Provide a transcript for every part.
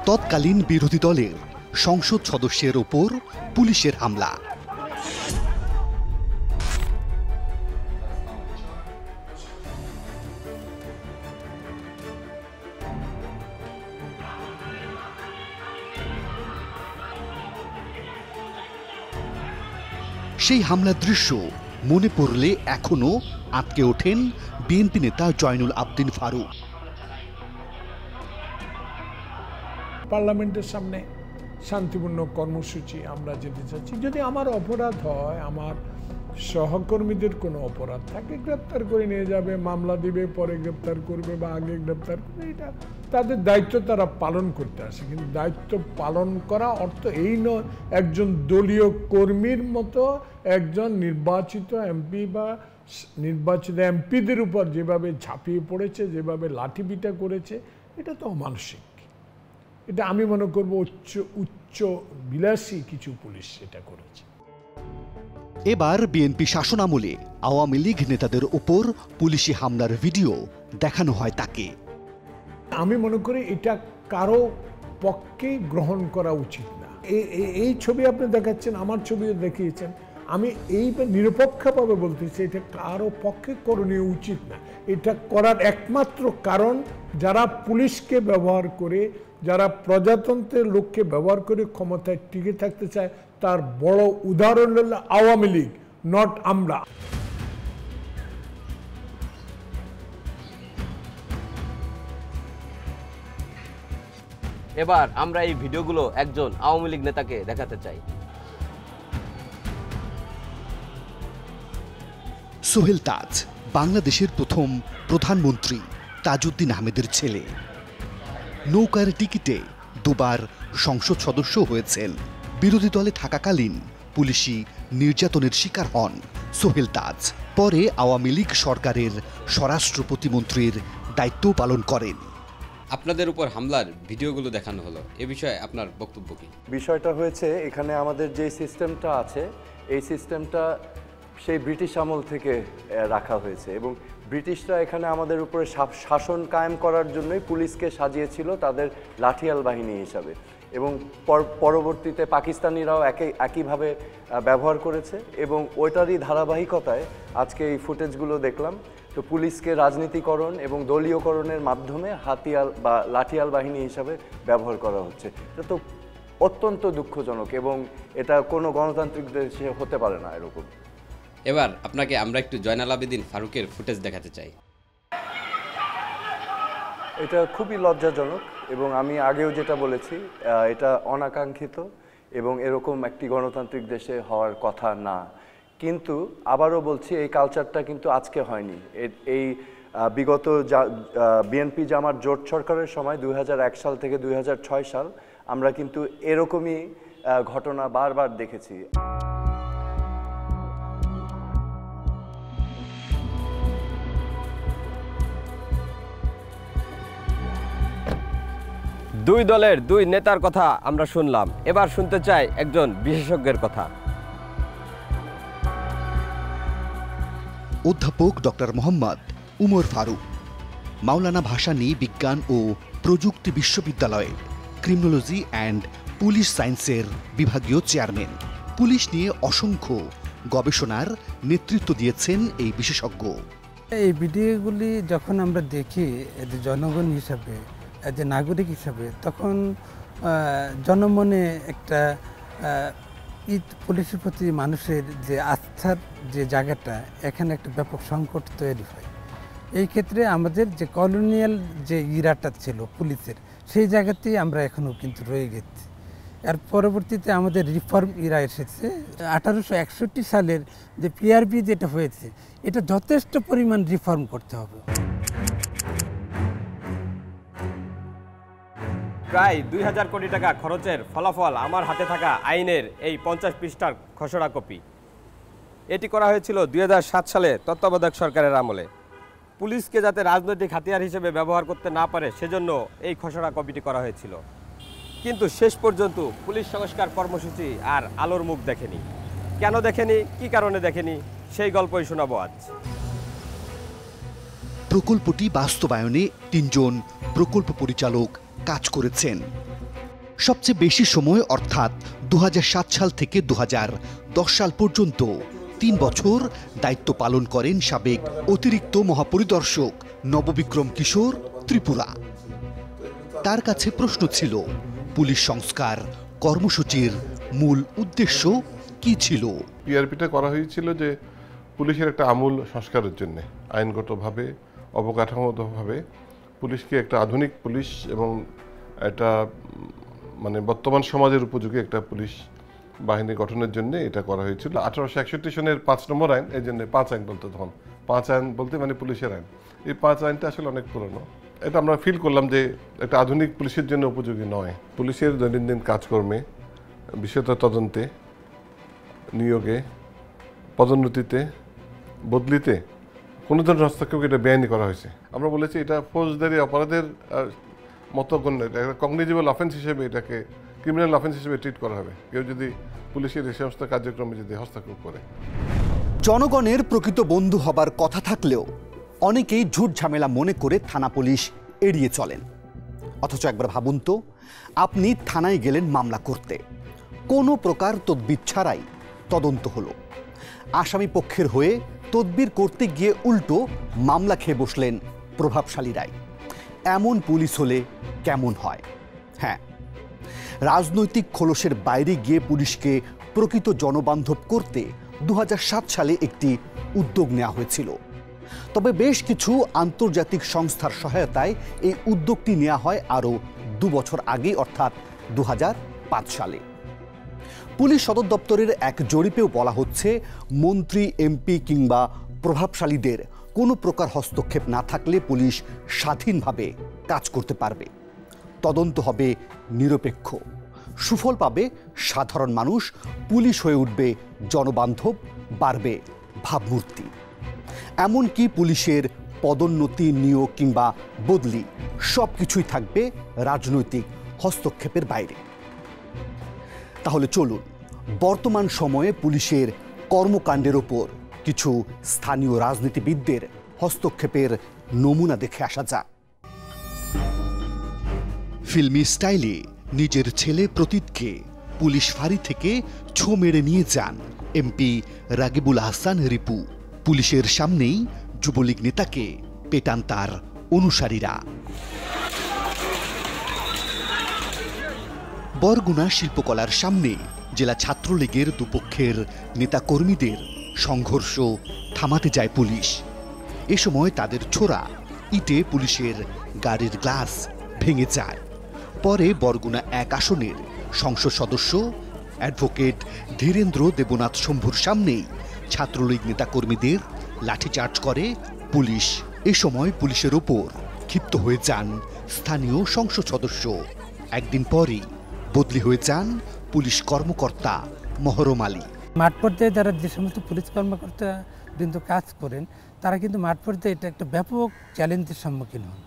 তৎকালীন বিরোধী দলের সংসদ সদস্যের ওপর পুলিশের হামলা। সেই হামলার দৃশ্য মনে পড়লে এখনো আঁতকে ওঠেন বিএনপি নেতা জয়নুল আবদিন ফারুক। পার্লামেন্টের সামনে শান্তিপূর্ণ কর্মসূচি আমরা যেতে চাচ্ছি। যদি আমার অপরাধ হয়, আমার সহকর্মীদের কোনো অপরাধ থাকে, গ্রেপ্তার করে নিয়ে যাবে, মামলা দিবে, পরে গ্রেপ্তার করবে বা আগে গ্রেপ্তার করবে, এটা তাদের দায়িত্ব, তারা পালন করতে আসে। কিন্তু দায়িত্ব পালন করা অর্থ এই নয় একজন দলীয় কর্মীর মতো একজন নির্বাচিত এমপি বা নির্বাচিত এমপিদের উপর যেভাবে ঝাঁপিয়ে পড়েছে, যেভাবে লাঠিপিটা করেছে, এটা তো অমানসিক। এটা আমি মনে করব উচ্চ বিলাসী কিছু পুলিশ এটা করেছে। এবার বিএনপি শাসনামলে আওয়ামী লীগ নেতাদের উপর পুলিশি হামলার ভিডিও দেখানো হয় তাকে। আমি মনে করি এটা কারো পক্ষে গ্রহণ করা উচিত না। এই ছবি আপনি দেখাচ্ছেন, আমার ছবিও দেখিয়েছেন, আমি এই নিরপেক্ষভাবে বলতেছি এটা কারো পক্ষে করণীয় উচিত না। এটা করার একমাত্র কারণ যারা পুলিশকে ব্যবহার করে, যারা প্রজাতন্ত্রের লোককে ব্যবহার করে ক্ষমতায় টিকে থাকতে চায়, তার বড় উদাহরণ হল আওয়ামী লীগ, নট আমরা। এবার আমরা এই ভিডিওগুলো একজন আওয়ামী লীগ নেতাকে দেখাতে চাই। সোহেল তাজ বাংলাদেশের প্রথম প্রধানমন্ত্রী তাজউদ্দিন আহমেদের ছেলে। নৌকার টিকিটে দুবার সংসদ সদস্য হয়েছেন। বিরোধী দলে থাকাকালীন পুলিশি নির্যাতনের শিকার হন সোহেল তাজ। পরে আওয়ামী লীগ সরকারের স্বরাষ্ট্র প্রতিমন্ত্রীর দায়িত্ব পালন করেন। আপনাদের উপর হামলার ভিডিওগুলো দেখানো হলো, এ বিষয়ে আপনার বক্তব্য কি? বিষয়টা হয়েছে, এখানে আমাদের যে সিস্টেমটা আছে, এই সিস্টেমটা সেই ব্রিটিশ আমল থেকে রাখা হয়েছে এবং ব্রিটিশরা এখানে আমাদের উপরে শাসন কায়েম করার জন্যই পুলিশকে সাজিয়েছিল তাদের লাঠিয়াল বাহিনী হিসাবে এবং পরবর্তীতে পাকিস্তানিরাও একইভাবে ব্যবহার করেছে এবং ওইটারই ধারাবাহিকতায় আজকে এই ফুটেজগুলো দেখলাম। তো পুলিশকে রাজনীতিকরণ এবং দলীয়করণের মাধ্যমে হাতিয়ার বা লাঠিয়াল বাহিনী হিসাবে ব্যবহার করা হচ্ছে। এটা তো অত্যন্ত দুঃখজনক এবং এটা কোনো গণতান্ত্রিক দেশে হতে পারে না এরকম। এবার আপনাকে আমরা একটু জয়নাল আবেদিন ফারুকের ফুটেজ দেখাতে চাই। এটা খুবই লজ্জাজনক এবং আমি আগেও যেটা বলেছি, এটা অনাকাঙ্ক্ষিত এবং এরকম একটি গণতান্ত্রিক দেশে হওয়ার কথা না। কিন্তু আবারও বলছি, এই কালচারটা কিন্তু আজকে হয়নি। এই বিগত বিএনপি জামাত জোট সরকারের সময় 2001 সাল থেকে 2006 সাল আমরা কিন্তু এরকমই ঘটনা বারবার দেখেছি। দুই দলের দুই নেতার কথা আমরা শুনলাম, এবার শুনতে চাই একজন বিশেষজ্ঞের কথা। অধ্যাপক ডক্টর মোহাম্মদ উমর ফারুক মাওলানা ভাসানী বিজ্ঞান ও প্রযুক্তি বিশ্ববিদ্যালয়ের ক্রিমিনোলজি অ্যান্ড পুলিশ সায়েন্সের বিভাগীয় চেয়ারম্যান। পুলিশ নিয়ে অসংখ্য গবেষণার নেতৃত্ব দিয়েছেন এই বিশেষজ্ঞ। এই ভিডিওগুলি যখন আমরা দেখি জনগণ হিসাবে, যে নাগরিক হিসাবে, তখন জনমনে একটা পুলিশের প্রতি মানুষের যে আস্থার যে জায়গাটা, এখানে একটা ব্যাপক সংকট তৈরি হয়। এই ক্ষেত্রে আমাদের যে কলোনিয়াল যে ইরাটা ছিল পুলিশের, সেই জায়গাতেই আমরা এখনও কিন্তু রয়ে গেছি। এর পরবর্তীতে আমাদের রিফর্ম ইরা এসেছে। 1861 সালের যে পিআরবি যেটা হয়েছে, এটা যথেষ্ট পরিমাণ রিফর্ম করতে হবে। প্রায় 2000 কোটি টাকা খরচের ফলাফল আমার হাতে থাকা আইনের এই 50 পৃষ্ঠার খসড়া কপি। এটি করা হয়েছিল 2007 সালে তত্ত্বাবধায়ক সরকারের আমলে। পুলিশকে যাতে রাজনৈতিক হাতিয়ার হিসেবে ব্যবহার করতে না পারে, সেজন্য এই খসড়া কপিটি করা হয়েছিল। কিন্তু শেষ পর্যন্ত পুলিশ সংস্কার কর্মসূচি আর আলোর মুখ দেখেনি। কেন দেখেনি, কি কারণে দেখেনি, সেই গল্পই শোনাবো আজ। প্রকল্পটি বাস্তবায়নে 3 জন প্রকল্প পরিচালক কাজ করেছেন। সবচেয়ে বেশি সময় অর্থাৎ 2007 সাল থেকে 2010 সাল পর্যন্ত 3 বছর দায়িত্ব পালন করেন সাবেক অতিরিক্ত মহাপরিদর্শক নববিক্রম কিশোর ত্রিপুরা। তার কাছে প্রশ্ন ছিল, পুলিশ সংস্কার কর্মসূচির মূল উদ্দেশ্য কি ছিল? পিআরপিটা করা হয়েছিল যে পুলিশের একটা আমূল সংস্কারের জন্য, আইনগতভাবে অবকাঠামোগতভাবে পুলিশকে একটা আধুনিক পুলিশ এবং একটা মানে বর্তমান সমাজের উপযোগী একটা পুলিশ বাহিনী গঠনের জন্য এটা করা হয়েছিল। 1861 সনের 5 নম্বর আইন, এই জন্য 5 আইন বলতে, তখন 5 আইন বলতে মানে পুলিশের আইন। এই 5 আইনটা আসলে অনেক পুরনো। এটা আমরা ফিল করলাম যে একটা আধুনিক পুলিশের জন্য উপযোগী নয়। পুলিশের দৈনন্দিন কাজকর্মে, বিশেষত তদন্তে, নিয়োগে, পদোন্নতিতে, বদলিতে কোনো ধরনের হস্তক্ষেপকে এটা বেআইনি করা হয়েছে। আমরা বলেছি এটা ফৌজদারি অপরাধের মতো গণ্য, এটা কগনিজেবল অফেন্স হিসেবে, এটাকে ক্রিমিনাল অফেন্স হিসেবে ট্রিট করা হবে কেউ যদি পুলিশের এই সমস্ত কার্যক্রমে যদি হস্তক্ষেপ করে। জনগণের প্রকৃত বন্ধু হবার কথা থাকলেও অনেকেই ঝুট ঝামেলা মনে করে থানা পুলিশ এড়িয়ে চলেন। অথচ একবার ভাবুন তো, আপনি থানায় গেলেন মামলা করতে, কোনো প্রকার তদবির ছাড়াই তদন্ত হলো, আসামি পক্ষের হয়ে তদবির করতে গিয়ে উল্টো মামলা খেয়ে বসলেন প্রভাবশালীরাই। এমন পুলিশ হলে কেমন হয়? হ্যাঁ, রাজনৈতিক খোলসের বাইরে গিয়ে পুলিশকে প্রকৃত জনবান্ধব করতে 2007 সালে একটি উদ্যোগ নেওয়া হয়েছিল। তবে বেশ কিছু আন্তর্জাতিক সংস্থার সহায়তায় এই উদ্যোগটি নেওয়া হয় আরও 2 বছর আগে, অর্থাৎ 2005 সালে। পুলিশ সদর দপ্তরের এক জরিপেও বলা হচ্ছে, মন্ত্রী, এমপি কিংবা প্রভাবশালীদের কোনো প্রকার হস্তক্ষেপ না থাকলে পুলিশ স্বাধীনভাবে কাজ করতে পারবে, তদন্ত হবে নিরপেক্ষ, সুফল পাবে সাধারণ মানুষ, পুলিশ হয়ে উঠবে জনবান্ধব, বাড়বে ভাবমূর্তি। এমনকি পুলিশের পদোন্নতি, নিয়োগ কিংবা বদলি সব কিছুই থাকবে রাজনৈতিক হস্তক্ষেপের বাইরে। তাহলে চলুন বর্তমান সময়ে পুলিশের কর্মকাণ্ডের ওপর কিছু স্থানীয় রাজনীতিবিদদের হস্তক্ষেপের নমুনা দেখে আসা যাক। ফিল্মি স্টাইলে নিজের ছেলে প্রতীককে পুলিশ ফাঁড়ি থেকে ছো মেরে নিয়ে যান এমপি রাগিবুল আহসান রিপু। পুলিশের সামনেই যুবলীগ নেতাকে পেটান তার অনুসারীরা। বরগুনা শিল্পকলার সামনে জেলা ছাত্রলীগের দুপক্ষের নেতাকর্মীদের সংঘর্ষ থামাতে যায় পুলিশ। এ সময় তাদের ছোড়া ইটে পুলিশের গাড়ির গ্লাস ভেঙে যায়। পরে বরগুনা 1 আসনের সংসদ সদস্য অ্যাডভোকেট ধীরেন্দ্র দেবনাথ শম্ভুর সামনেই ছাত্রলীগ নেতাকর্মীদের লাঠিচার্জ করে পুলিশ। এ সময় পুলিশের ওপর ক্ষিপ্ত হয়ে যান স্থানীয় সংসদ সদস্য। একদিন পরেই বদলি হয়ে যান পুলিশ কর্মকর্তা মহরম আলী। মাঠ পর্যায়ে যারা যে সমস্ত পুলিশ কর্মকর্তা বৃন্দ কাজ করেন, তারা কিন্তু মাঠ পর্যায়ে এটা একটা ব্যাপক চ্যালেঞ্জের সম্মুখীন হন,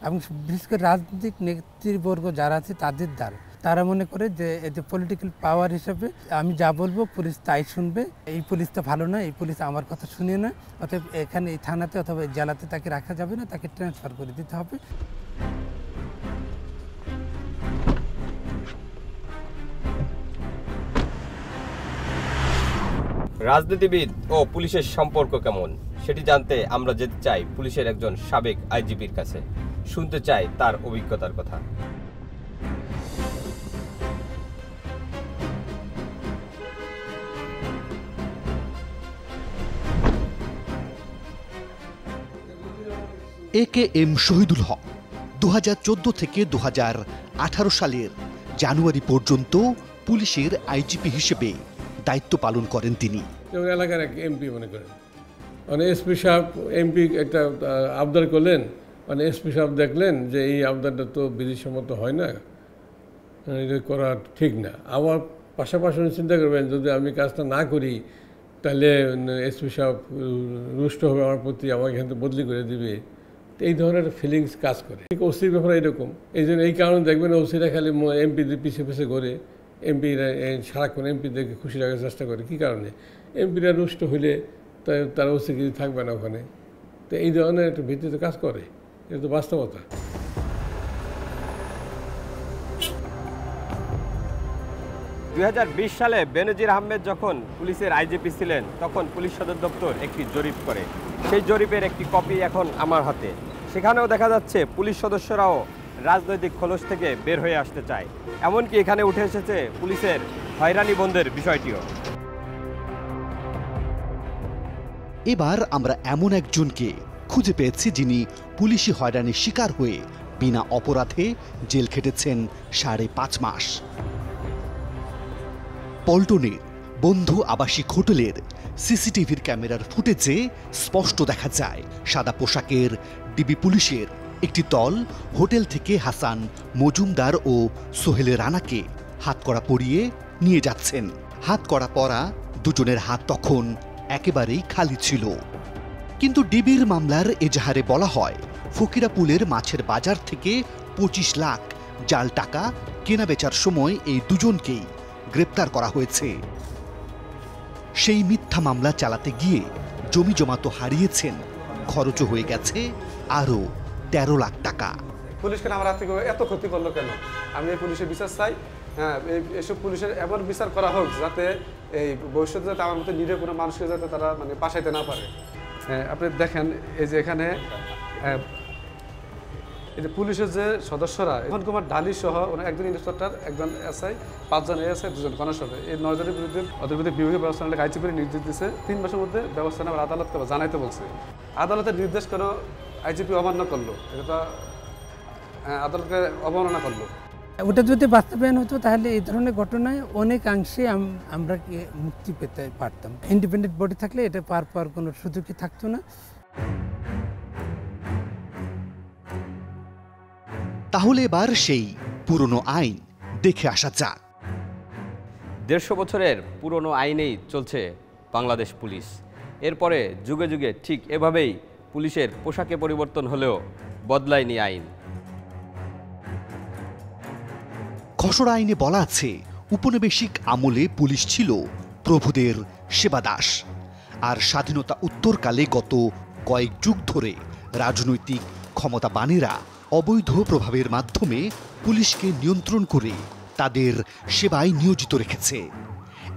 এবং বিশেষ করে রাজনৈতিক নেতৃবর্গ যারা আছে তাদের দ্বারা তারা মনে করে যে এই যে পলিটিক্যাল পাওয়ার হিসেবে আমি যা বলবো পুলিশ তাই শুনবে, এই পুলিশটা ভালো না, এই পুলিশ আমার কথা শুনিয়ে না, অতএব এখানে এই থানাতে অথবা জেলাতে তাকে রাখা যাবে না, তাকে ট্রান্সফার করে দিতে হবে। রাজনীতিবিদ ও পুলিশের সম্পর্ক কেমন সেটি জানতে আমরা যেতে চাই পুলিশের একজন সাবেক আইজিপির কাছে, শুনতে চাই তার অভিজ্ঞতার কথা। AKM শহীদুল হক 2014 থেকে 2018 সালের জানুয়ারি পর্যন্ত পুলিশের আইজিপি হিসেবে দায়িত্ব পালন করেন তিনি। এলাকার এক এমপি মনে করেন, মানে এসপি সাহেব এমপি একটা আবদার করলেন, মানে এসপি সাহেব দেখলেন যে এই আবদারটা তো বিধিসম্মত হয় না, এটা করা ঠিক না। আবার পাশাপাশি চিন্তা করবেন, যদি আমি কাজটা না করি তাহলে এসপি সাহেব রুষ্ট হবে আমার প্রতি, আমাকে এখান থেকে বদলি করে দিবে। এই ধরনের ফিলিংস কাজ করে। ঠিক ওসির ব্যাপারে এরকম, এই জন্য এই কারণে দেখবেন ওসিরা খালি এমপিদের পিছিয়ে পিছিয়ে ঘোরে, এমপিরা সারাক্ষণ এমপিদেরকে খুশি রাখার চেষ্টা করে। কী কারণে? এমপিরা রুষ্ট হইলে তারা ওসি কিছু থাকবে না ওখানে। তো এই ধরনের একটা ভিত্তিতে কাজ করে, এটা তো বাস্তবতা। 2020 সালে বেনজির আহমেদ যখন পুলিশের আইজিপি ছিলেন তখন পুলিশ সদর দপ্তর একটি জরিপ করে। সেই জরিপের একটি কপি এখন আমার হাতে। সেখানেও দেখা যাচ্ছে পুলিশ সদস্যরাও রাজনৈতিক খোলস থেকে বের হয়ে আসতে চায়। এমনকি এখানে উঠে এসেছে পুলিশের হয়রানি বন্ধের বিষয়টিও। এবার আমরা এমন একজনকে খুঁজে পেয়েছি যিনি পুলিশি হয়রানির শিকার হয়ে বিনা অপরাধে জেল খেটেছেন 5.5 মাস। পল্টনের বন্ধু আবাসিক হোটেলের সিসিটিভির ক্যামেরার ফুটেজে স্পষ্ট দেখা যায় সাদা পোশাকের ডিবি পুলিশের একটি দল হোটেল থেকে হাসান মজুমদার ও সোহেল রানাকে হাতকড়া পরিয়ে নিয়ে যাচ্ছেন। হাতকড়া পরা দুজনের হাত তখন একেবারেই খালি ছিল। কিন্তু ডিবির মামলার এজাহারে বলা হয় ফকিরাপুলের মাছের বাজার থেকে 25 লাখ জাল টাকা কেনাবেচার সময় এই দুজনকেই গ্রেপ্তার করা হয়েছে। সেই মিথ্যা মামলা চালাতে গিয়ে জমি জমা তো হারিয়েছেন, খরচও হয়ে গেছে আরও 13 লাখ টাকা। পুলিশ কেন আমার হাত থেকে এত ক্ষতি করলো কেন? আমি এই পুলিশের বিচার চাই। হ্যাঁ, এইসব পুলিশের এমন বিচার করা হোক যাতে এই ভবিষ্যতে যাতে আমার মতো নিরীহ কোনো মানুষকে যাতে তারা মানে পাশাইতে না পারে। হ্যাঁ, আপনি দেখেন এই যে এখানে এই যে পুলিশের যে সদস্যরা মোহন কুমার ঢালি সহ একজন ইন্সপেক্টর, একজন এসআই, 5 জন এএসআই, 2 জন কনস্টেবল, এই 9 জনের বিরুদ্ধে ওদের বিরুদ্ধে বিভাগীয় ব্যবস্থা নিলে আইজিপি নির্দেশ দিচ্ছে 3 মাসের মধ্যে ব্যবস্থা নেওয়ার আদালতকে জানাইতে বলছে। আদালতের নির্দেশ কেন আইজিপি অমান্য করলো? এটা আদালতকে অবমাননা করলো। ওটা যদি বাস্তবায়ন হতো তাহলে এই ধরনের ঘটনায় অনেকাংশে আমরা মুক্তি পেতে পারতাম। ইন্ডিপেন্ডেন্ট বডি থাকলে এটা পার পাওয়ার কোনো সুযোগই থাকতো না। তাহলে এবার সেই পুরনো আইন দেখে আসা যাক। 150 বছরের পুরনো আইনেই চলছে বাংলাদেশ পুলিশ। এরপরে যুগে যুগে ঠিক এভাবেই পুলিশের পোশাকে পরিবর্তন হলেও বদলায়নি আইন। খসড়া আইনে বলা আছে উপনিবেশিক আমলে পুলিশ ছিল প্রভুদের সেবাদাস, আর স্বাধীনতা উত্তরকালে গত কয়েক যুগ ধরে রাজনৈতিক ক্ষমতাবানেরা অবৈধ প্রভাবের মাধ্যমে পুলিশকে নিয়ন্ত্রণ করে তাদের সেবায় নিয়োজিত রেখেছে।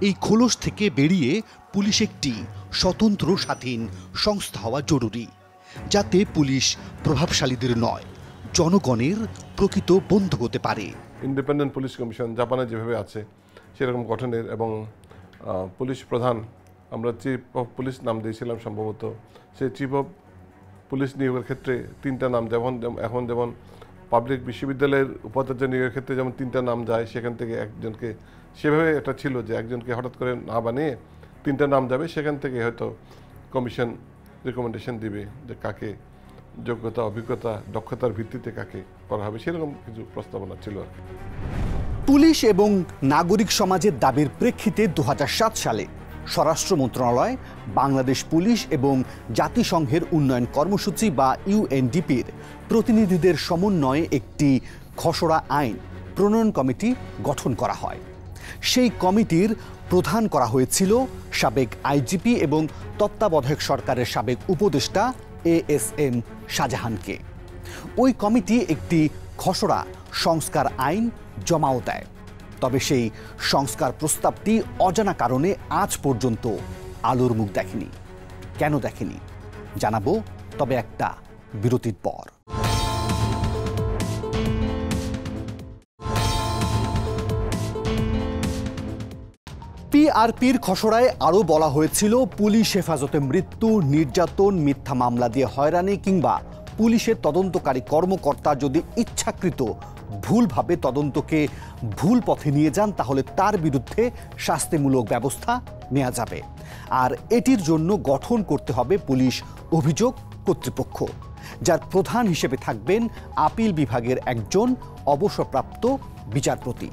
এই খোলস থেকে বেরিয়ে পুলিশ একটি স্বতন্ত্র স্বাধীন সংস্থা হওয়া জরুরি, যাতে পুলিশ প্রভাবশালীদের নয় জনগণের প্রকৃত বন্ধু হতে পারে। ইন্ডিপেন্ডেন্ট পুলিশ কমিশন জাপানে যেভাবে আছে সেরকম গঠনের এবং পুলিশ প্রধান, আমরা চিফ অফ পুলিশ নাম দিয়েছিলাম সম্ভবত, সেই চিফ অফ পুলিশ নিয়োগের ক্ষেত্রে 3টা নাম, এখন যেমন পাবলিক বিশ্ববিদ্যালয়ের উপাচার্য নিয়োগের ক্ষেত্রে যেমন 3টা নাম যায়, সেখান থেকে একজনকে সেভাবে একটা ছিল যে একজনকে হঠাৎ করে না বানিয়ে 3টা নাম যাবে, সেখান থেকে হয়তো কমিশন রেকমেন্ডেশন দিবে যে কাকে যোগ্যতা, অভিজ্ঞতা, দক্ষতার ভিত্তিতে কাকে করা হবে, সেরকম কিছু প্রস্তাবনা ছিল আর কি। পুলিশ এবং নাগরিক সমাজের দাবির প্রেক্ষিতে 2007 সালে স্বরাষ্ট্র মন্ত্রণালয় বাংলাদেশ পুলিশ এবং জাতিসংঘের উন্নয়ন কর্মসূচি বা ইউএনডিপির প্রতিনিধিদের সমন্বয়ে একটি খসড়া আইন প্রণয়ন কমিটি গঠন করা হয়। সেই কমিটির প্রধান করা হয়েছিল সাবেক আইজিপি এবং তত্ত্বাবধায়ক সরকারের সাবেক উপদেষ্টা এএসএম শাহজাহানকে। ওই কমিটি একটি খসড়া সংস্কার আইন জমাও দেয়, তবে সেই সংস্কার প্রস্তাবটি অজানা কারণে আজ পর্যন্ত আলোর মুখ দেখেনি। কেন দেখেনি জানাবো, তবে একটা বিরতির পর। পিআরপির খসড়ায় আরও বলা হয়েছিল পুলিশ হেফাজতে মৃত্যু, নির্যাতন, মিথ্যা মামলা দিয়ে হয়রানি কিংবা পুলিশের তদন্তকারী কর্মকর্তা যদি ইচ্ছাকৃত ভুলভাবে তদন্তকে ভুল পথে নিয়ে যান তাহলে তার বিরুদ্ধে শাস্তিমূলক ব্যবস্থা নেওয়া যাবে, আর এটির জন্য গঠন করতে হবে পুলিশ অভিযোগ কর্তৃপক্ষ, যার প্রধান হিসেবে থাকবেন আপিল বিভাগের একজন অবসরপ্রাপ্ত বিচারপতি।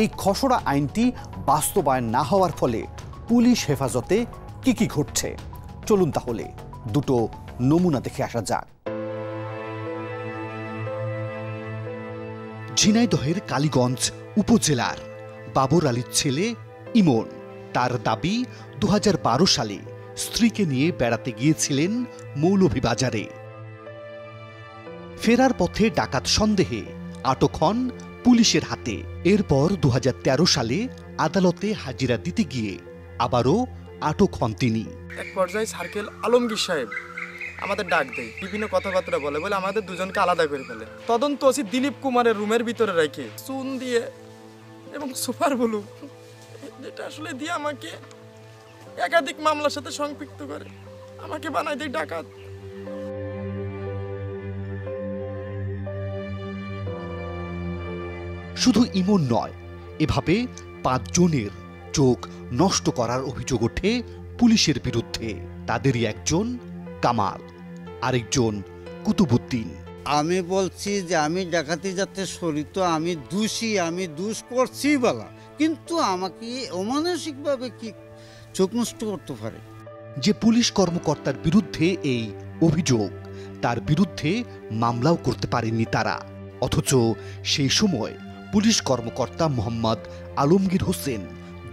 এই খসড়া আইনটি বাস্তবায়ন না হওয়ার ফলে পুলিশ হেফাজতে কি কি ঘটছে চলুন তাহলে দুটো নমুনা দেখে আসা যাক। ঝিনাইদহের কালীগঞ্জ উপজেলার বাবর আলীর ছেলে ইমন, তার দাবি 2012 সালে স্ত্রীকে নিয়ে বেড়াতে গিয়েছিলেন মৌলভীবাজারে। ফেরার পথে ডাকাত সন্দেহে আটক হন পুলিশের হাতে। এরপর 2013 সালে আদালতে হাজিরা দিতে গিয়ে আবারও আটক হন তিনি। এক পর্যায়ে সার্কেল আলমগীর সাহেব আমাদের ডাক দেয়, বিভিন্ন কথাবার্তা বলে আমাদের দুজনকে আলাদা করে ফেলে। তদন্ত ওসি দিলীপ কুমারের রুমের ভিতরে রেখে চুন দিয়ে এবং সুপার ব্লু যেটা আসলে দিয়ে আমাকে একাধিক মামলার সাথে সম্পৃক্ত করে, আমাকে বানায় দেয় ডাকাত। শুধু ইমন নয়, এভাবে 5 জনের চোখ নষ্ট করার অভিযোগ ওঠে পুলিশের বিরুদ্ধে। তাদেরই একজন কামাল, আরেকজন কুতুবুদ্দিন। আমি বলছি যে আমি ডাকাতি যাতে শরিত, আমি দোষী, আমি দোষ করছি বলা, কিন্তু আমাকে অমানসিকভাবে কি চোখ নষ্ট করতে পারে? যে পুলিশ কর্মকর্তার বিরুদ্ধে এই অভিযোগ, তার বিরুদ্ধে মামলাও করতে পারেননি তারা। অথচ সেই সময় পুলিশ কর্মকর্তা মোহাম্মদ আলমগীর হোসেন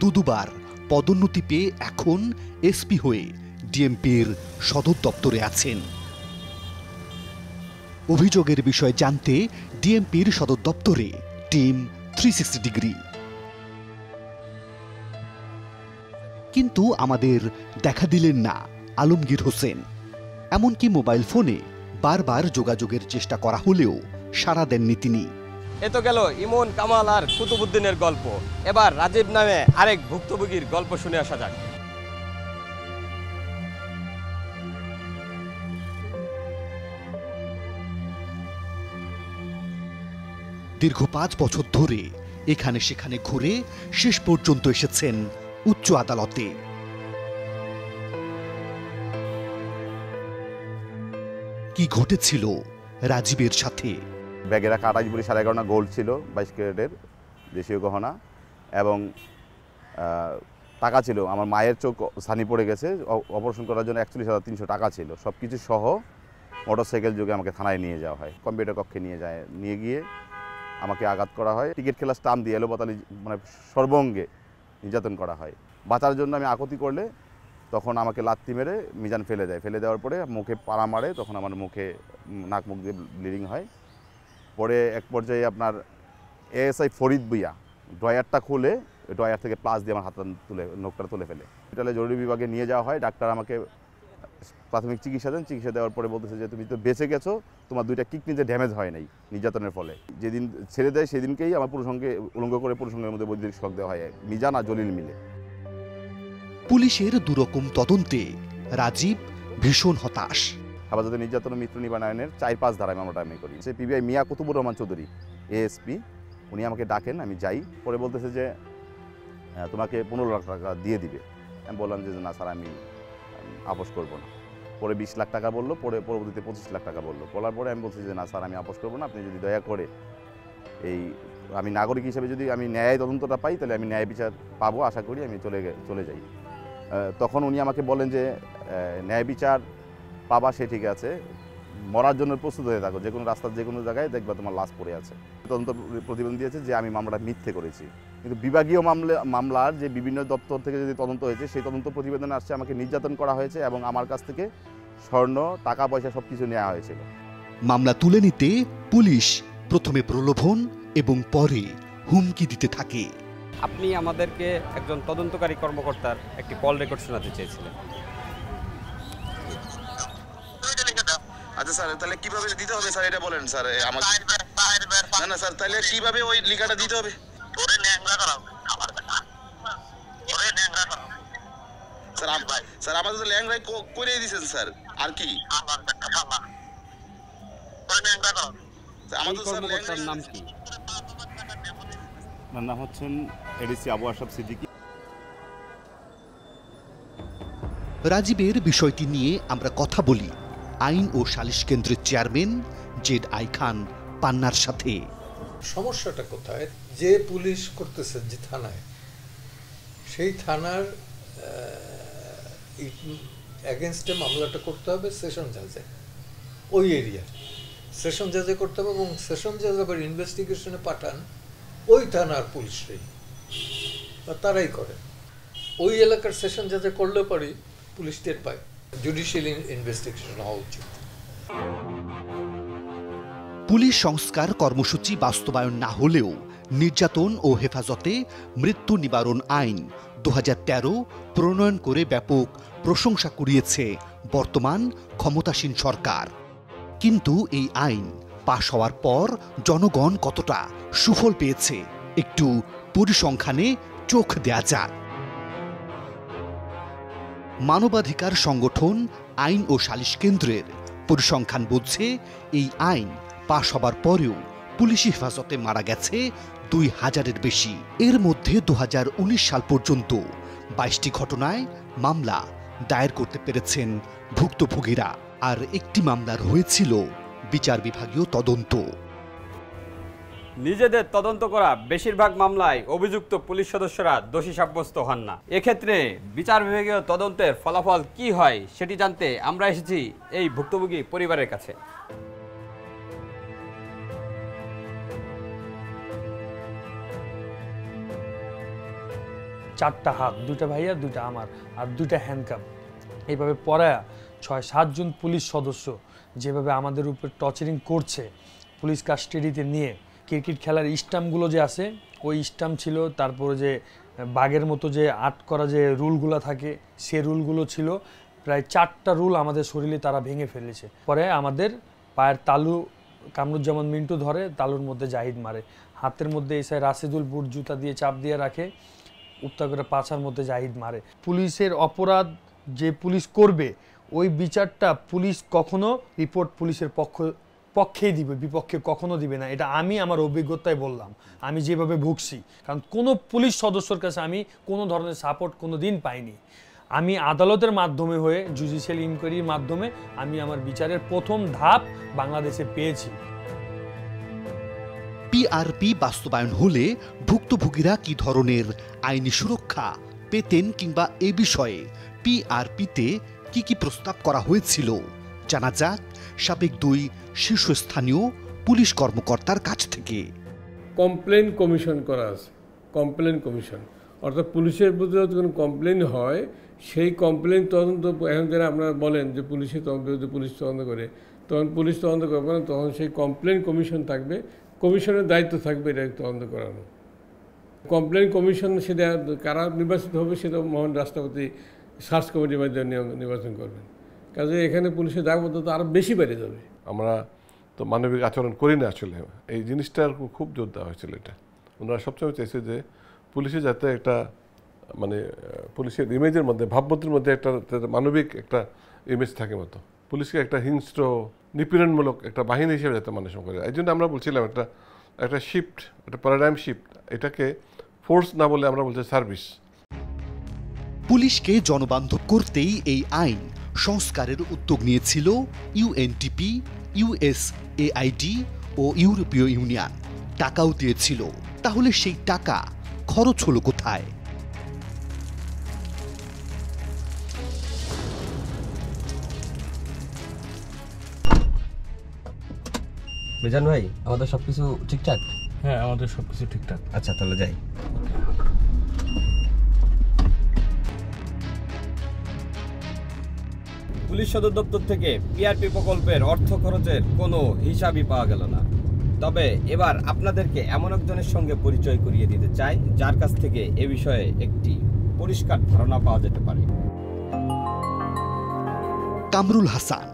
দুবার পদোন্নতি পেয়ে এখন এসপি হয়ে ডিএমপির সদর দপ্তরে আছেন। অভিযোগের বিষয় জানতে ডিএমপির সদর দপ্তরে টিম 360 ডিগ্রি। কিন্তু আমাদের দেখা দিলেন না আলমগীর হোসেন। এমনকি মোবাইল ফোনে বারবার যোগাযোগের চেষ্টা করা হলেও সাড়া দেননি তিনি। এ তো গেল ইমন, কামাল আর কুতুবুদ্দিনের গল্প। এবার রাজীব নামে আরেক ভুক্তভোগীর গল্প শুনে আসা যাক। দীর্ঘ 5 বছর ধরে এখানে সেখানে ঘুরে শেষ পর্যন্ত এসেছেন উচ্চ আদালতে। কি ঘটেছিল রাজীবের সাথে? ব্যাগে রাখা 28 ভরি 11.5 গোল্ড ছিল, 22 ক্যারেটের দেশীয় গহনা, এবং টাকা ছিল। আমার মায়ের চোখ ছানি পড়ে গেছে, অপারেশন করার জন্য 41,300 টাকা ছিল। সব কিছু সহ মোটরসাইকেল যোগে আমাকে থানায় নিয়ে যাওয়া হয়, কম্পিউটার কক্ষে নিয়ে গিয়ে আমাকে আঘাত করা হয়। টিকিট খেলা স্টাম্প দিয়ে এলোপাতালি মানে সর্বঙ্গে নির্যাতন করা হয়। বাঁচার জন্য আমি আকুতি করলে তখন আমাকে লাত্তি মেরে মিজান ফেলে দেয়। ফেলে দেওয়ার পরে মুখে পাড়া মারে, তখন আমার মুখে নাক মুখ দিয়ে ব্লিডিং হয়। পরে এক পর্যায়ে আপনার এএসআই ফরিদ ভুইয়া ড্রয়ারটা খুলে ড্রয়ার থেকে প্লাস দিয়ে আমার হাতটা নখটা তুলে ফেলে। হসপিটালে জরুরি বিভাগে নিয়ে যাওয়া হয়। ডাক্তার আমাকে প্রাথমিক চিকিৎসা দেন। চিকিৎসা দেওয়ার পরে বলতেছে যে তুমি তো বেঁচে গেছো, তোমার 2টা কিডনিতে ড্যামেজ হয় নাই নির্যাতনের ফলে। যেদিন ছেড়ে দেয় সেদিনকেই আমার পুরুষঙ্গে উলঙ্গ করে পুরুষঙ্গের মধ্যে বৈদ্যুতিক শক দেওয়া হয় মিজান আর জলিল মিলে। পুলিশের দুরকম তদন্তে রাজীব ভীষণ হতাশ। হেফাজতে নির্যাতন ও মৃত্যু নিবারণের 4-5 ধারায় মামলাটা আমি করি। সে পিবিআই মিয়া কুতুবুর রহমান চৌধুরী এএসপি, উনি আমাকে ডাকেন, আমি যাই। পরে বলতেছে যে তোমাকে 15 লাখ টাকা দিয়ে দিবে। আমি বললাম যে না স্যার, আমি আপোষ করবো না। পরে 20 লাখ টাকা বললো, পরে পরবর্তীতে 25 লাখ টাকা বললো। বলার পরে আমি বলছি যে না স্যার, আমি আপোষ করবো না। আপনি যদি দয়া করে আমি নাগরিক হিসেবে যদি আমি ন্যায় তদন্তটা পাই, তাহলে আমি ন্যায় বিচার পাবো, আশা করি আমি চলে যাই। তখন উনি আমাকে বলেন যে ন্যায় বিচার পাবা সে ঠিক আছে, মরার জন্য প্রস্তুত হয়ে থাকো, যে কোনো রাস্তার যে কোনো জায়গায় দেখবা তোমার লাশ পড়ে আছে। তদন্ত প্রতিবেদন দিয়েছে যে আমি মামলাটা মিথ্যে করেছি, কিন্তু বিভাগীয় মামলার যে বিভিন্ন দপ্তর থেকে যদি তদন্ত হয়েছে, সেই তদন্ত প্রতিবেদনে আসছে আমাকে নির্যাতন করা হয়েছে এবং আমার কাছ থেকে স্বর্ণ, টাকা পয়সা সব কিছু নেওয়া হয়েছিল। মামলা তুলে নিতে পুলিশ প্রথমে প্রলোভন এবং পরে হুমকি দিতে থাকে। আপনি আমাদেরকে একজন তদন্তকারী কর্মকর্তার একটি কল রেকর্ড শোনাতে চেয়েছিলেন। আচ্ছা স্যার, তাহলে কিভাবে দিতে হবে স্যার এটা বলেন স্যার আমাকে। না স্যার, তাহলে কিভাবে ওই লেখাটা দিতে হবে? স্যার আমাদের তো ল্যাংরাই করে দিয়েছেন স্যার, আর কি? আমাদের কর্মকর্তার নাম কি? আমার নাম হচ্ছেন এডিসি আবু আশরাফ সিদ্দিকী। রাজীবের বিষয়টি নিয়ে আমরা কথা বলি আইন ও সালিশ কেন্দ্রের চেয়ারম্যান জেড আই খান পান্নার সাথে। সমস্যাটা কোথায়? যে পুলিশ করতেছে যে থানায়, সেই থানার এগেনস্টে মামলাটা করতে হবে সেশন জাজে, ওই এরিয়ার সেশন জাজে করতে হবে, এবং সেশন জাজ আবার ইনভেস্টিগেশনে পাঠান ওই থানার পুলিশরাই, তারাই করে। ওই এলাকার সেশন জাজে করলে পরে পুলিশ টের পায়। জুডিশিয়াল ইনভেস্টিগেশন হওয়া উচিত। পুলিশ সংস্কার কর্মসূচি বাস্তবায়ন না হলেও নির্যাতন ও হেফাজতে মৃত্যু নিবারণ আইন 2013 প্রণয়ন করে ব্যাপক প্রশংসা কুড়িয়েছে বর্তমান ক্ষমতাসীন সরকার। কিন্তু এই আইন পাশ হওয়ার পর জনগণ কতটা সুফল পেয়েছে একটু পরিসংখ্যানে চোখ দেয়া যাক। মানবাধিকার সংগঠন আইন ও সালিশ কেন্দ্রের পরিসংখ্যান বলছে এই আইন পাশ হবার পরেও পুলিশি হেফাজতে মারা গেছে 2000-এর বেশি। এর মধ্যে 2019 সাল পর্যন্ত 22টি ঘটনায় মামলা দায়ের করতে পেরেছেন ভুক্তভোগীরা, আর একটি মামলার হয়েছিল বিচার বিভাগীয় তদন্ত। নিজেদের তদন্ত করা বেশিরভাগ মামলায় অভিযুক্ত পুলিশ সদস্যরা দোষী সাব্যস্ত হন না। এক্ষেত্রে বিচার বিভাগীয় তদন্তের ফলাফল কি হয় সেটি জানতে আমরা এসেছি এই ভুক্তভোগী পরিবারের কাছে। চারটা হাত, দুইটা ভাইয়া, দুইটা আমার, আর দুইটা হ্যান্ডকাপ, এইভাবে পরায়া 6-7 জন পুলিশ সদস্য যেভাবে আমাদের উপর টর্চারিং করছে পুলিশ কাস্টাডিতে নিয়ে। ক্রিকেট খেলার স্টাম্পগুলো যে আছে ওই স্টাম্প ছিল, তারপরে যে বাঘের মতো যে আট করা যে রুলগুলো থাকে সে রুলগুলো ছিল। প্রায় 4টা রুল আমাদের শরীরে তারা ভেঙে ফেলেছে। পরে আমাদের পায়ের তালু কামরুজ্জামান মিন্টু ধরে, তালুর মধ্যে জাহিদ মারে, হাতের মধ্যে এসে রাশেদুল বুট জুতা দিয়ে চাপ দিয়ে রাখে, উত্তর করে পাছার মধ্যে জাহিদ মারে। পুলিশের অপরাধ যে পুলিশ করবে ওই বিচারটা পুলিশ কখনো রিপোর্ট পুলিশের পক্ষেই দিবে, বিপক্ষে কখনো দিবে না। এটা আমি আমার অভিজ্ঞতায় বললাম, আমি যেভাবে ভুগছি। কারণ কোনো পুলিশ সদস্যর কাছে আমি কোনো ধরনের সাপোর্ট কোনো দিন পাইনি। আমি আদালতের মাধ্যমে হয়ে জুডিশিয়াল ইনকোয়ারির মাধ্যমে আমি আমার বিচারের প্রথম ধাপ বাংলাদেশে পেয়েছি। পিআরপি বাস্তবায়ন হলে ভুক্তভোগীরা কি ধরনের আইনি সুরক্ষা পেতেন কিংবা এ বিষয়ে পিআরপিতে কি কি প্রস্তাব করা হয়েছিল জানা যাক সাবেক 2 শীর্ষস্থানীয় পুলিশ কর্মকর্তার কাছ থেকে। কমপ্লেন কমিশন করা আছে, কমপ্লেন কমিশন, অর্থাৎ পুলিশের প্রতি যদি কোনো কমপ্লেন হয় সেই কমপ্লেন তদন্ত, এখন যারা আপনারা বলেন যে পুলিশের বিরুদ্ধে পুলিশ তদন্ত করে, তখন পুলিশ তদন্ত করবে না, তখন সেই কমপ্লেন কমিশন থাকবে, কমিশনের দায়িত্ব থাকবে এটা তদন্ত করানো। কমপ্লেন কমিশন সেটা কারা নির্বাচিত হবে সেটা মহান রাষ্ট্রপতি সার্চ কমিটির মাধ্যমে নির্বাচন করবেন। কাজে এখানে পুলিশের দায়বদ্ধতা আরও বেশি বেড়ে যাবে। আমরা তো মানবিক আচরণ করি না, আসলে এই জিনিসটার খুব জোর দেওয়া হয়েছিল। এটা ওনারা সবসময় চাইছে যে পুলিশে যাতে একটা মানে পুলিশের ইমেজের মধ্যে, ভাবমূর্তির মধ্যে একটা মানবিক একটা ইমেজ থাকে মতো, পুলিশকে একটা হিংস্র নিপীড়নমূলক একটা বাহিনী হিসেবে যাতে মানুষ করে। এই জন্য আমরা বলছিলাম একটা শিফট, একটা প্যারাডাইম শিফট, এটাকে ফোর্স না বলে আমরা বলছি সার্ভিস। পুলিশকে জনবান্ধব করতেই এই আইন সংস্কারের উদ্যোগ নিয়েছিল ইউএনটিপি, ইউএসএআইডি ও ইউরোপীয় ইউনিয়ন। টাকাও দিয়েছিল। তাহলে সেই টাকা খরচ হলো কোথায়? মিজান ভাই, আমাদের সবকিছু ঠিকঠাক? হ্যাঁ, আমাদের সবকিছু ঠিকঠাক। আচ্ছা, তাহলে যাই। পুলিশ সদর দপ্তর থেকে পিআরপি প্রকল্পের অর্থ খরচের কোনো হিসাবই পাওয়া গেল না। তবে এবার আপনাদেরকে এমন একজনের সঙ্গে পরিচয় করিয়ে দিতে চাই যার কাছ থেকে এ বিষয়ে একটি পরিষ্কার ধারণা পাওয়া যেতে পারে। কামরুল হাসান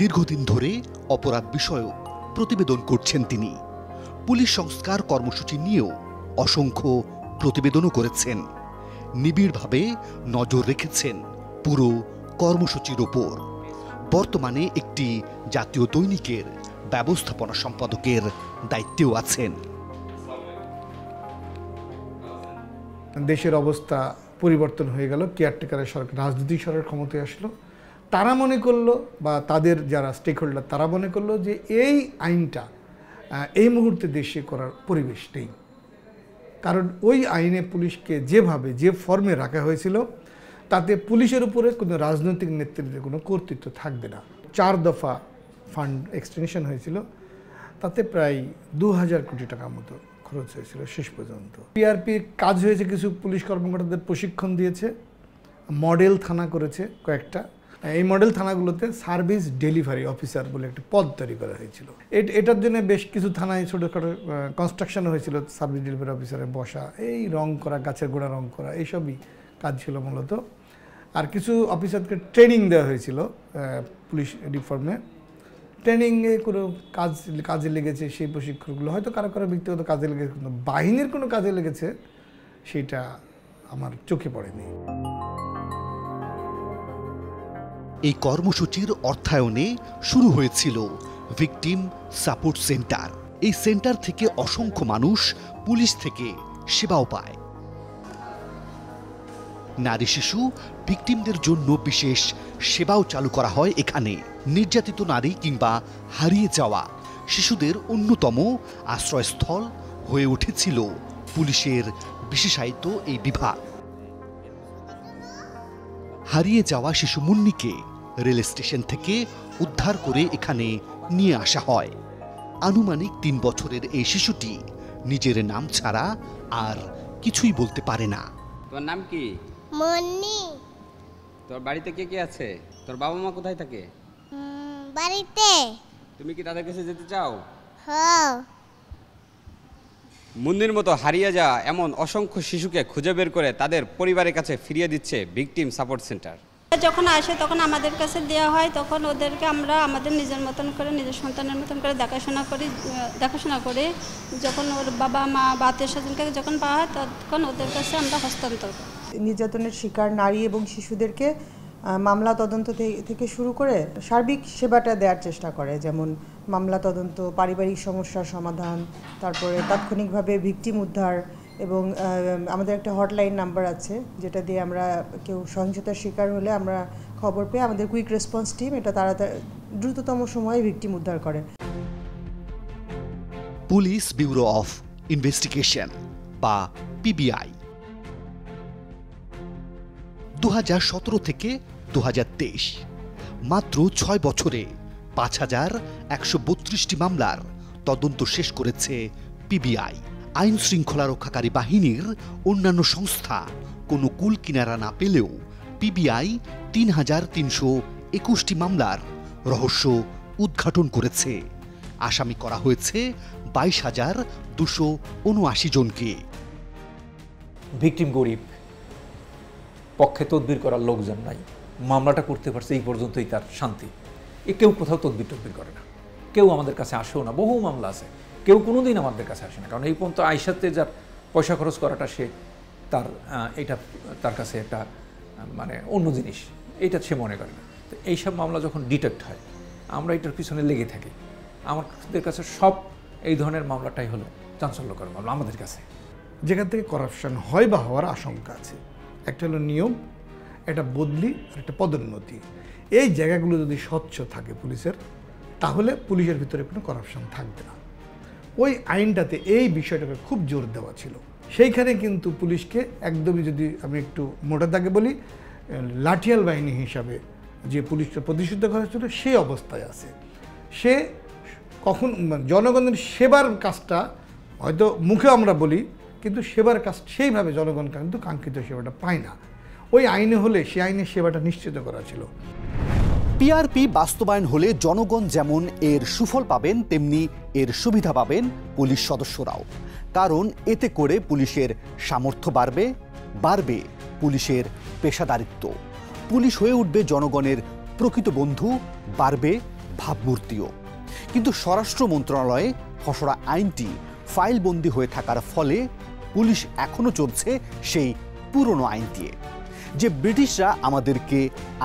দীর্ঘদিন ধরে অপরাধ বিষয়ক প্রতিবেদন করছেন। তিনি পুলিশ সংস্কার কর্মসূচি নিয়েও অসংখ্য প্রতিবেদনও করেছেন। নিবিড়ভাবে নজর রেখেছেন পুরো কর্মসূচির ওপর। বর্তমানে একটি জাতীয় দৈনিকের ব্যবস্থাপনা সম্পাদকের দায়িত্বেও আছেন। দেশের অবস্থা পরিবর্তন হয়ে গেল, কেয়ারটেকারের সরকার, রাজনৈতিক সরকার ক্ষমতায় আসলো। তারা মনে করলো, বা তাদের যারা স্টেক হোল্ডার তারা মনে করলো যে এই আইনটা এই মুহূর্তে দেশে করার পরিবেশ নেই। কারণ ওই আইনে পুলিশকে যেভাবে যে ফর্মে রাখা হয়েছিল তাতে পুলিশের উপরে কোনো রাজনৈতিক নেতৃত্বের কোনো কর্তৃত্ব থাকবে না। 4 দফা ফান্ড এক্সটেনশন হয়েছিল, তাতে প্রায় 2000 কোটি টাকার মতো খরচ হয়েছিল শেষ পর্যন্ত। পিআরপির কাজ হয়েছে, কিছু পুলিশ কর্মকর্তাদের প্রশিক্ষণ দিয়েছে, মডেল থানা করেছে কয়েকটা, এই মডেল থানাগুলোতে সার্ভিস ডেলিভারি অফিসার বলে একটা পদ তৈরি করা হয়েছিল। এটার জন্য বেশ কিছু থানায় ছোটোখাটো কনস্ট্রাকশন হয়েছিল সার্ভিস ডেলিভারি অফিসারে বসা, এই রং করা, গাছের গোড়া রং করা, এইসবই কাজ ছিল মূলত। আর কিছু অফিসারকে ট্রেনিং দেওয়া হয়েছিল পুলিশ রিফর্মে। ট্রেনিংয়ে কোনো কাজে লেগেছে সেই প্রশিক্ষণগুলো, হয়তো কারো কারো ব্যক্তিগত কাজে লেগেছে, কিন্তু বাহিনীর কোনো কাজে লেগেছে সেটা আমার চোখে পড়েনি। এই কর্মসূচির অর্থায়নে শুরু হয়েছিল ভিকটিম সাপোর্ট সেন্টার। এই সেন্টার থেকে অসংখ্য মানুষ পুলিশ থেকে সেবাও পায়। নারী শিশু ভিকটিমদের জন্য বিশেষ সেবাও চালু করা হয় এখানে। নির্যাতিত নারী কিংবা হারিয়ে যাওয়া শিশুদের অন্যতম আশ্রয়স্থল হয়ে উঠেছিল পুলিশের বিশেষায়িত এই বিভাগ। হারিয়ে যাওয়া শিশু মুন্নিকে রেল স্টেশন থেকে উদ্ধার করে এখানে নিয়ে আসা হয়। আনুমানিক 3 বছরের এই শিশুটি নিজের নাম ছাড়া আর কিছুই বলতে পারে না। তোর নাম কি? মুন্নি। তোর বাড়িতে কে কে আছে? তোর বাবা মা কোথায় থাকে? বাড়িতে। তুমি কি তাদের কাছে যেতে চাও? হ্যাঁ। মুন্নির মতো হারিয়ে যাওয়া এমন অসংখ্য শিশুকে খুঁজে বের করে তাদের পরিবারের কাছে ফিরিয়ে দিচ্ছে ভিকটিম সাপোর্ট সেন্টার। যখন আসে তখন আমাদের কাছে দেওয়া হয়, তখন ওদেরকে আমরা আমাদের নিজের মতন করে, নিজের সন্তানের মতন করে দেখাশোনা করি। যখন ওর বাবা মা বা আত্মীয় স্বজনকে যখন পাওয়া হয় তখন ওদের কাছে আমরা হস্তান্তর করি। নির্যাতনের শিকার নারী এবং শিশুদেরকে মামলা তদন্ত থেকে শুরু করে সার্বিক সেবাটা দেওয়ার চেষ্টা করে, যেমন মামলা তদন্ত, পারিবারিক সমস্যার সমাধান, তারপরে তাৎক্ষণিকভাবে ভিকটিম উদ্ধার, এবং আমাদের একটা হটলাইন নাম্বার আছে যেটা দিয়ে আমরা কেউ সহিংসতার শিকার হলে আমরা খবর পেয়ে আমাদের কুইক রেসপন্স টিম এটা তাড়াতাড়ি দ্রুততম সময়ে ভিকটিম উদ্ধার করে। পুলিশ ব্যুরো অফ ইনভেস্টিগেশন বা পিবিআই 2017 থেকে 2023 মাত্র 6 বছরে 5132টি মামলার তদন্ত শেষ করেছে পিবিআই। আইন শৃঙ্খলা রক্ষাকারী বাহিনীর অন্যান্য সংস্থা কোনো কুল কিনারা না পেলেও পিবিআই 3321টি মামলার রহস্য উদ্ঘাটন করেছে। আসামি করা হয়েছে 22,279 জনকে। ভিকটিম গরিব, পক্ষে তদবির করার লোকজন নাই, মামলাটা করতে পারছে এই পর্যন্তই তার শান্তি। কেউ কোথাও তদবির করে না, কেউ আমাদের কাছে আসেও না। বহু মামলা আছে, কেউ কোনোদিন আমাদের কাছে আসে না, কারণ এই পর্যন্ত আইসাতে যার পয়সা খরচ করাটা সে তার কাছে একটা মানে অন্য জিনিস, এইটা সে মনে করে না। তো এইসব মামলা যখন ডিটেক্ট হয় আমরা এটার পিছনে লেগে থাকি। আমাদের কাছে সব এই ধরনের মামলাটাই হলো চাঞ্চল্যকর মামলা আমাদের কাছে। যেখান থেকে করাপশন হয় বা হওয়ার আশঙ্কা আছে, একটা হলো নিয়ম, একটা বদলি আর একটা পদোন্নতি। এই জায়গাগুলো যদি স্বচ্ছ থাকে পুলিশের, তাহলে পুলিশের ভিতরে কোনো করাপশন থাকবে না। ওই আইনটাতে এই বিষয়টাকে খুব জোর দেওয়া ছিল। সেইখানে কিন্তু পুলিশকে একদমই, যদি আমি একটু মোটা দাগে বলি, লাঠিয়াল বাহিনী হিসাবে যে পুলিশটা প্রতিষ্ঠিত করা ছিল সেই অবস্থায় আছে। সে কখন জনগণের সেবার কাজটা হয়তো মুখে আমরা বলি, কিন্তু সেবার কাজ সেইভাবে জনগণ কিন্তু কাঙ্ক্ষিত সেবাটা পায় না। ওই আইনে হলে সেই আইনের সেবাটা নিশ্চিত করা ছিল। পিআরপি বাস্তবায়ন হলে জনগণ যেমন এর সুফল পাবেন, তেমনি এর সুবিধা পাবেন পুলিশ সদস্যরাও। কারণ এতে করে পুলিশের সামর্থ্য বাড়বে পুলিশের পেশাদারিত্ব, পুলিশ হয়ে উঠবে জনগণের প্রকৃত বন্ধু, বাড়বে ভাবমূর্তিও। কিন্তু স্বরাষ্ট্র মন্ত্রণালয়ে খসড়া আইনটি ফাইলবন্দি হয়ে থাকার ফলে পুলিশ এখনো চলছে সেই পুরনো আইন দিয়ে। যে ব্রিটিশরা আমাদেরকে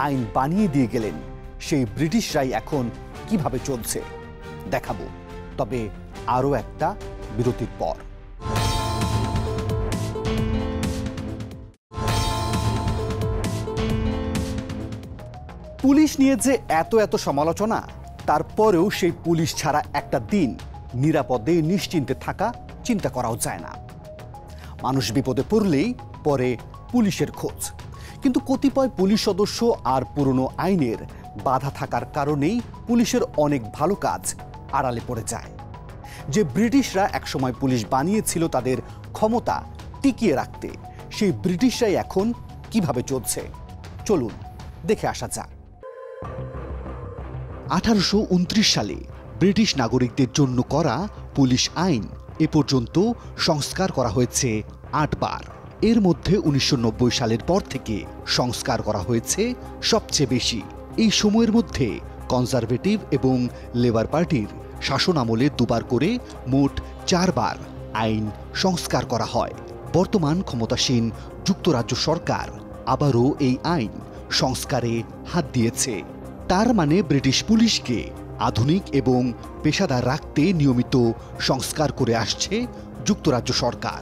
আইন বানিয়ে দিয়ে গেলেন, সেই ব্রিটিশরাই এখন কিভাবে চলছে দেখাবো, তবে আরও একটা বিরতির পর। পুলিশ নিয়ে যে এত সমালোচনা, তারপরেও সেই পুলিশ ছাড়া একটা দিন নিরাপদে নিশ্চিন্তে থাকা চিন্তা করাও যায় না। মানুষ বিপদে পড়লেই পরে পুলিশের খোঁজ। কিন্তু কতিপয় পুলিশ সদস্য আর পুরনো আইনের বাধা থাকার কারণেই পুলিশের অনেক ভালো কাজ আড়ালে পড়ে যায়। যে ব্রিটিশরা একসময় পুলিশ বানিয়েছিল তাদের ক্ষমতা টিকিয়ে রাখতে, সেই ব্রিটিশরাই এখন কিভাবে চলছে চলুন দেখে আসা যাক। 1829 সালে ব্রিটিশ নাগরিকদের জন্য করা পুলিশ আইন এ পর্যন্ত সংস্কার করা হয়েছে 8 বার। এর মধ্যে 1990 সালের পর থেকে সংস্কার করা হয়েছে সবচেয়ে বেশি। এই সময়ের মধ্যে কনজারভেটিভ এবং লেবার পার্টির শাসন আমলে 2 বার করে মোট 4 বার আইন সংস্কার করা হয়। বর্তমান ক্ষমতাসীন যুক্তরাজ্য সরকার আবারও এই আইন সংস্কারে হাত দিয়েছে। তার মানে ব্রিটিশ পুলিশকে আধুনিক এবং পেশাদার রাখতে নিয়মিত সংস্কার করে আসছে যুক্তরাজ্য সরকার।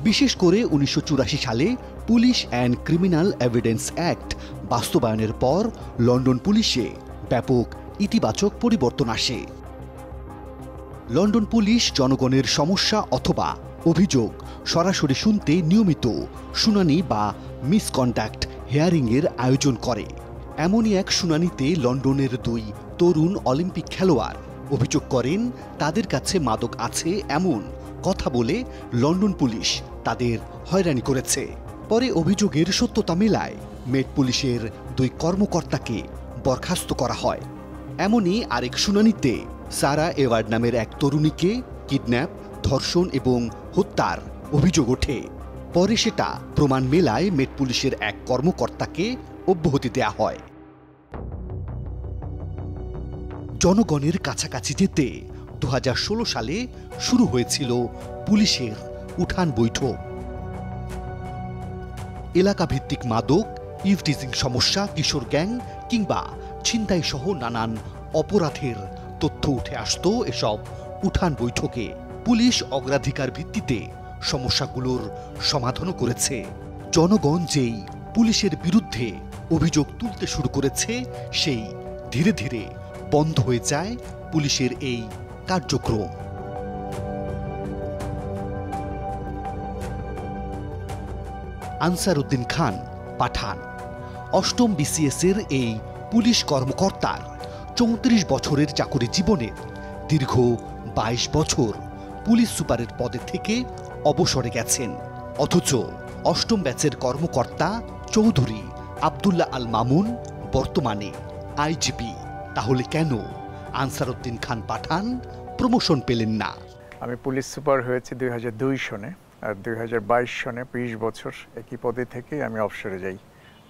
বিশেষ করে 1984 সালে police and criminal evidence act বাস্তবায়নের পর লন্ডন পুলিশে ব্যাপক ইতিবাচক পরিবর্তন আসে। লন্ডন পুলিশ জনগণের সমস্যা অথবা অভিযোগ সরাসরি শুনতে নিয়মিত শুনানি বা মিসকন্ডাক্ট হিয়ারিংয়ের আয়োজন করে। এমনই এক শুনানিতে লন্ডনের 2 তরুণ অলিম্পিক খেলোয়াড় অভিযোগ করেন তাদের কাছে মাদক আছে এমন কথা বলে লন্ডন পুলিশ তাদের হয়রানি করেছে। পরে অভিযোগের সত্যতা মেলায় মেট পুলিশের 2 কর্মকর্তাকে বরখাস্ত করা হয়। এমনই আরেক শুনানিতে সারা এওয়ার্ড নামের এক তরুণীকে কিডন্যাপ, ধর্ষণ এবং হত্যার অভিযোগ ওঠে। পরে সেটা প্রমাণ মেলায় মেট পুলিশের এক কর্মকর্তাকে অব্যাহতি দেয়া হয়। জনগণের কাছাকাছি যেতে 2016 সালে শুরু হয়েছিল পুলিশের উঠান বৈঠক। এলাকা ভিত্তিক মাদক, ইভটিজিং সমস্যা, কিশোর গ্যাং কিংবা ছিনতাই সহ নানান অপরাধের তথ্য উঠে আসতো এসব উঠান বৈঠকে। পুলিশ অগ্রাধিকার ভিত্তিতে সমস্যাগুলোর সমাধানও করেছে। জনগণ যেই পুলিশের বিরুদ্ধে অভিযোগ তুলতে শুরু করেছে সেই ধীরে ধীরে বন্ধ হয়ে যায় পুলিশের এই কার্যক্রম। আনসার উদ্দিন খান পাঠান 8ম BCS এর এই পুলিশ কর্মকর্তার 34 বছরের চাকরি জীবনের দীর্ঘ 22 বছর পুলিশ সুপারের পদে থেকে অবসরে গেছেন। অথচ 8ম ব্যাচের কর্মকর্তা চৌধুরী আব্দুল্লাহ আল মামুন বর্তমানে আইজিপি। তাহলে কেন আনসার উদ্দিন খান পাঠান প্রমোশন পেলেন না? আমি পুলিশ সুপার হয়েছি 2002 সনে, আর 2022 সনে 20 বছর একই পদে থেকে আমি অবসরে যাই।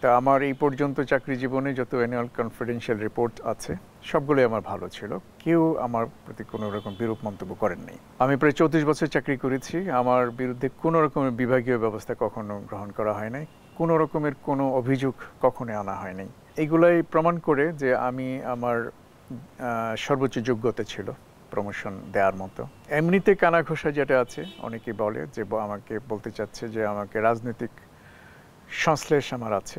তা আমার এই পর্যন্ত চাকরি জীবনে যত অ্যানুয়াল কনফিডেন্সিয়াল রিপোর্ট আছে সবগুলোই আমার ভালো ছিল। কেউ আমার প্রতি কোনো রকম বিরূপ মন্তব্য করেননি। আমি প্রায় 34 বছর চাকরি করেছি। আমার বিরুদ্ধে কোনো রকমের বিভাগীয় ব্যবস্থা কখনো গ্রহণ করা হয় নাই, কোনো রকমের কোনো অভিযোগ কখনো আনা হয়নি। এইগুলাই প্রমাণ করে যে আমি আমার সর্বোচ্চ যোগ্যতা ছিল প্রমোশন দেওয়ার মতো। এমনিতে কানাঘোষা যেটা আছে, অনেকে বলে যে আমাকে বলতে চাচ্ছে যে আমাকে রাজনৈতিক সংশ্লেষ আমার আছে,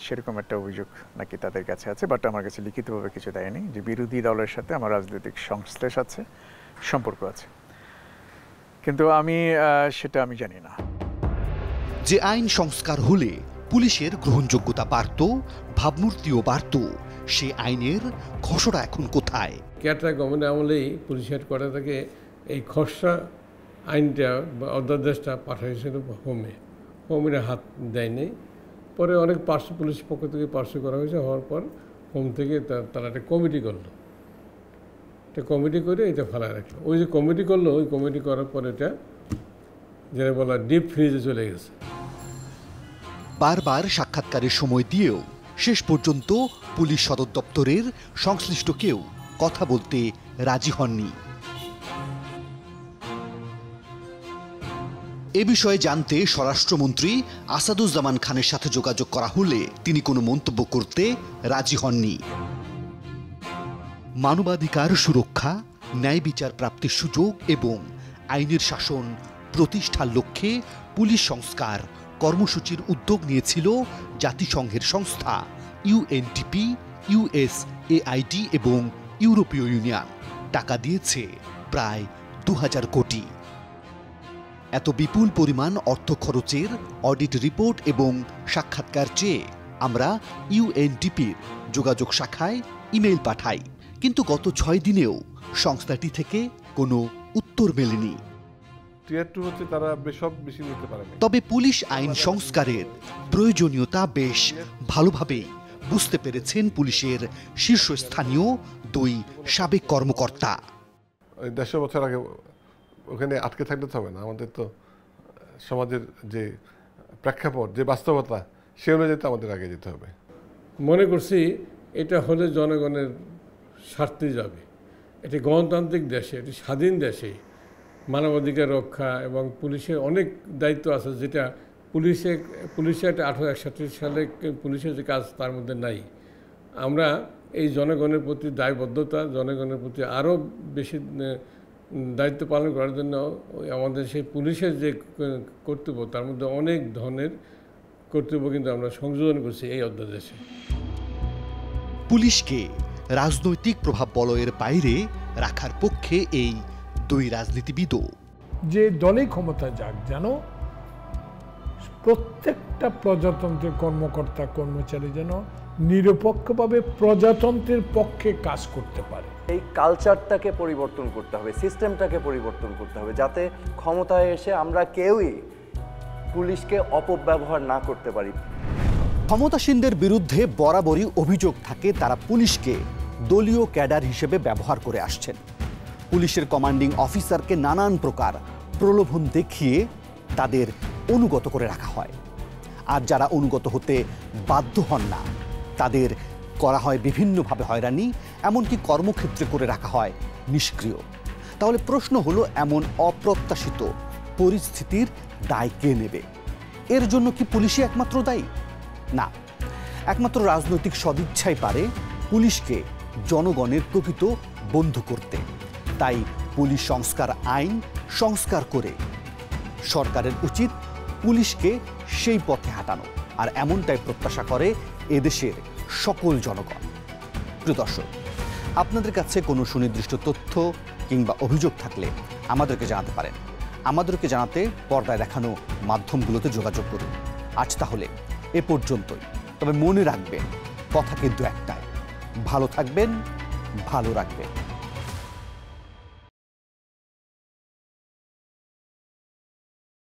সেরকম একটা অভিযোগ নাকি তাদের কাছে আছে। বাট আমার কাছে লিখিতভাবে কিছু দেয়নি যে বিরোধী দলের সাথে আমার রাজনৈতিক সংশ্লেষ আছে, সম্পর্ক আছে। কিন্তু সেটা আমি জানি না। যে আইন সংস্কার হলে পুলিশের গ্রহণযোগ্যতা বাড়ত, ভাবমূর্তিও বাড়ত, সে আইনের খসড়া এখন কোথায়? কেয়ারটেকার গভর্নমেন্ট আমলেই পুলিশ হেডকোয়ার্টার থেকে এই খসড়া আইনটা বা অধ্যাদেশটা পাঠাইছিল হোমের হাত দেয়নি। পরে অনেক পুলিশ পক্ষ থেকে পার্শ্ব করা হয়েছে, হওয়ার পর হোম থেকে তারা একটা কমিটি করলো, একটা কমিটি করে এটা ফেলায় রাখলো। ওই যে কমিটি করলো, ওই কমিটি করার পর এটা যেটা বলা ডিপ ফ্রিজে চলে গেছে। বারবার সাক্ষাৎকারের সময় দিয়েও শেষ পর্যন্ত পুলিশ সদর দপ্তরের সংশ্লিষ্ট কেউ কথা বলতে রাজি হননি। এ বিষয়ে জানতে স্বরাষ্ট্রমন্ত্রী আসাদুজ্জামান খানের সাথে যোগাযোগ করা হলে তিনি কোনো মন্তব্য করতে রাজি হননি। মানবাধিকার সুরক্ষা, ন্যায় বিচার প্রাপ্তির সুযোগ এবং আইনের শাসন প্রতিষ্ঠার লক্ষ্যে পুলিশ সংস্কার কর্মসূচির উদ্যোগ নিয়েছিল জাতিসংঘের সংস্থা UNDP, USAID এবং ইউরোপীয় ইউনিয়ন। টাকা দিয়েছে প্রায় 2000 কোটি। এত বিপুল পরিমাণ অর্থ খরচের অডিট রিপোর্ট এবং সাক্ষাৎকার চেয়ে আমরা UNDPর যোগাযোগ শাখায় ইমেইল পাঠাই, কিন্তু গত 6 দিনেও সংস্থাটি থেকে কোনো উত্তর মেলেনি। বেশি নিতে পারে। তবে পুলিশ আইন সংস্কারের প্রয়োজনীয়তা বেশ ভালোভাবেই বুঝতে পেরেছেন পুলিশের শীর্ষস্থানীয় দুই সাবেক কর্মকর্তা। 150 বছর আগে ওখানে আটকে থাকলে তো হবে না, আমাদের তো সমাজের যে প্রেক্ষাপট, যে বাস্তবতা, সে অনুযায়ী তো আমাদের আগে যেতে হবে। মনে করছি এটা হলে জনগণের স্বার্থে যাবে। এটি গণতান্ত্রিক দেশে, এটি স্বাধীন দেশে মানবাধিকার রক্ষা এবং পুলিশের অনেক দায়িত্ব আছে, যেটা পুলিশের 1861 সালে পুলিশের যে কাজ তার মধ্যে নাই। আমরা এই জনগণের প্রতি দায়বদ্ধতা, জনগণের প্রতি আরও বেশি দায়িত্ব পালন করার জন্য আমাদের সেই পুলিশের যে কর্তব্য, তার মধ্যে অনেক ধরনের কর্তব্য কিন্তু আমরা সংযোজন করছি এই অধ্যাদেশে। পুলিশকে রাজনৈতিক প্রভাব বলয়ের বাইরে রাখার পক্ষে এই দুই রাজনীতিবিদও। যে দলেই ক্ষমতা যাক, যেন প্রত্যেকটা প্রজাতন্ত্রের কর্মকর্তা কর্মচারী যেন নিরপেক্ষভাবে প্রজাতন্ত্রের পক্ষে কাজ করতে পারে। এই কালচারটাকে পরিবর্তন করতে হবে, সিস্টেমটাকে পরিবর্তন করতে হবে, যাতে ক্ষমতায় এসে আমরা কেউই পুলিশকে অপব্যবহার না করতে পারি। ক্ষমতাসীনদের বিরুদ্ধে বরাবরই অভিযোগ থাকে তারা পুলিশকে দলীয় ক্যাডার হিসেবে ব্যবহার করে আসছেন। পুলিশের কমান্ডিং অফিসারকে নানান প্রকার প্রলোভন দেখিয়ে তাদের অনুগত করে রাখা হয়, আর যারা অনুগত হতে বাধ্য হন না তাদের করা হয় বিভিন্নভাবে হয়রানি, এমনকি কর্মক্ষেত্রে করে রাখা হয় নিষ্ক্রিয়। তাহলে প্রশ্ন হলো, এমন অপ্রত্যাশিত পরিস্থিতির দায় কে নেবে? এর জন্য কি পুলিশই একমাত্র দায়ী? না, একমাত্র রাজনৈতিক সদিচ্ছাই পারে পুলিশকে জনগণের প্রকৃত বন্ধু করতে। তাই পুলিশ সংস্কার আইন সংস্কার করে সরকারের উচিত পুলিশকে সেই পথে হাঁটানো, আর এমনটাই প্রত্যাশা করে এদেশের সকল জনগণ। প্রিয় দর্শক, আপনাদের কাছে কোনো সুনির্দিষ্ট তথ্য কিংবা অভিযোগ থাকলে আমাদেরকে জানাতে পারেন। আমাদেরকে জানাতে পর্দায় দেখানো মাধ্যমগুলোতে যোগাযোগ করুন। আজ তাহলে এ পর্যন্তই। তবে মনে রাখবেন, কথা কিন্তু একটাই, ভালো থাকবেন, ভালো রাখবেন।